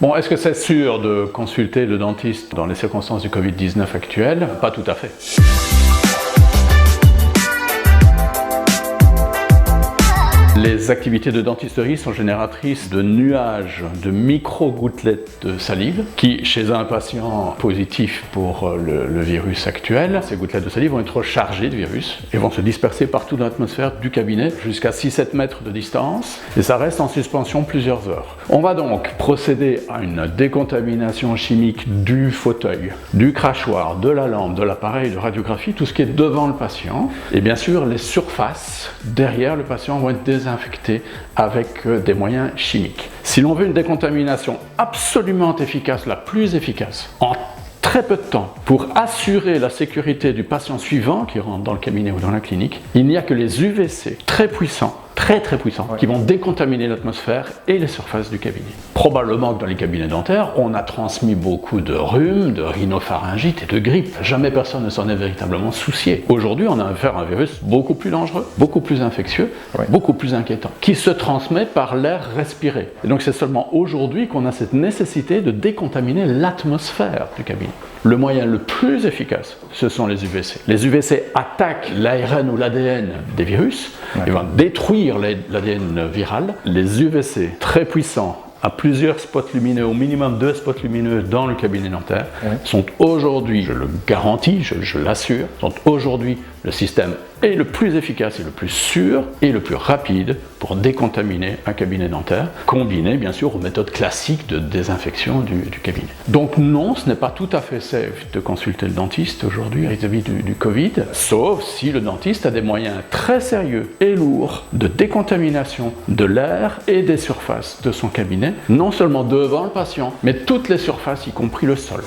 Bon, est-ce que c'est sûr de consulter le dentiste dans les circonstances du Covid-19 actuelles? Pas tout à fait. Les activités de dentisterie sont génératrices de nuages de micro-gouttelettes de salive qui, chez un patient positif pour le virus actuel, ces gouttelettes de salive vont être chargées de virus et vont se disperser partout dans l'atmosphère du cabinet jusqu'à 6-7 mètres de distance et ça reste en suspension plusieurs heures. On va donc procéder à une décontamination chimique du fauteuil, du crachoir, de la lampe, de l'appareil de radiographie, tout ce qui est devant le patient. Et bien sûr, les surfaces derrière le patient vont être désinfectées avec des moyens chimiques. Si l'on veut une décontamination absolument efficace, la plus efficace, en très peu de temps, pour assurer la sécurité du patient suivant qui rentre dans le cabinet ou dans la clinique, il n'y a que les UVC très puissants, très puissants, qui vont décontaminer l'atmosphère et les surfaces du cabinet. Probablement que dans les cabinets dentaires, on a transmis beaucoup de rhume, de rhinopharyngite et de grippe. Jamais personne ne s'en est véritablement soucié. Aujourd'hui, on a affaire à un virus beaucoup plus dangereux, beaucoup plus infectieux, beaucoup plus inquiétant, qui se transmet par l'air respiré. Et donc c'est seulement aujourd'hui qu'on a cette nécessité de décontaminer l'atmosphère du cabinet. Le moyen le plus efficace, ce sont les UVC. Les UVC attaquent l'ARN ou l'ADN des virus, ils vont détruire l'ADN viral. Les UVC, très puissants, à plusieurs spots lumineux, au minimum 2 spots lumineux dans le cabinet dentaire, sont aujourd'hui, je le garantis, je l'assure, sont aujourd'hui le système est le plus efficace et le plus sûr et le plus rapide pour décontaminer un cabinet dentaire, combiné bien sûr aux méthodes classiques de désinfection du cabinet. Donc non, ce n'est pas tout à fait safe de consulter le dentiste aujourd'hui vis-à-vis du Covid, sauf si le dentiste a des moyens très sérieux et lourds de décontamination de l'air et des surfaces de son cabinet, non seulement devant le patient, mais toutes les surfaces, y compris le sol.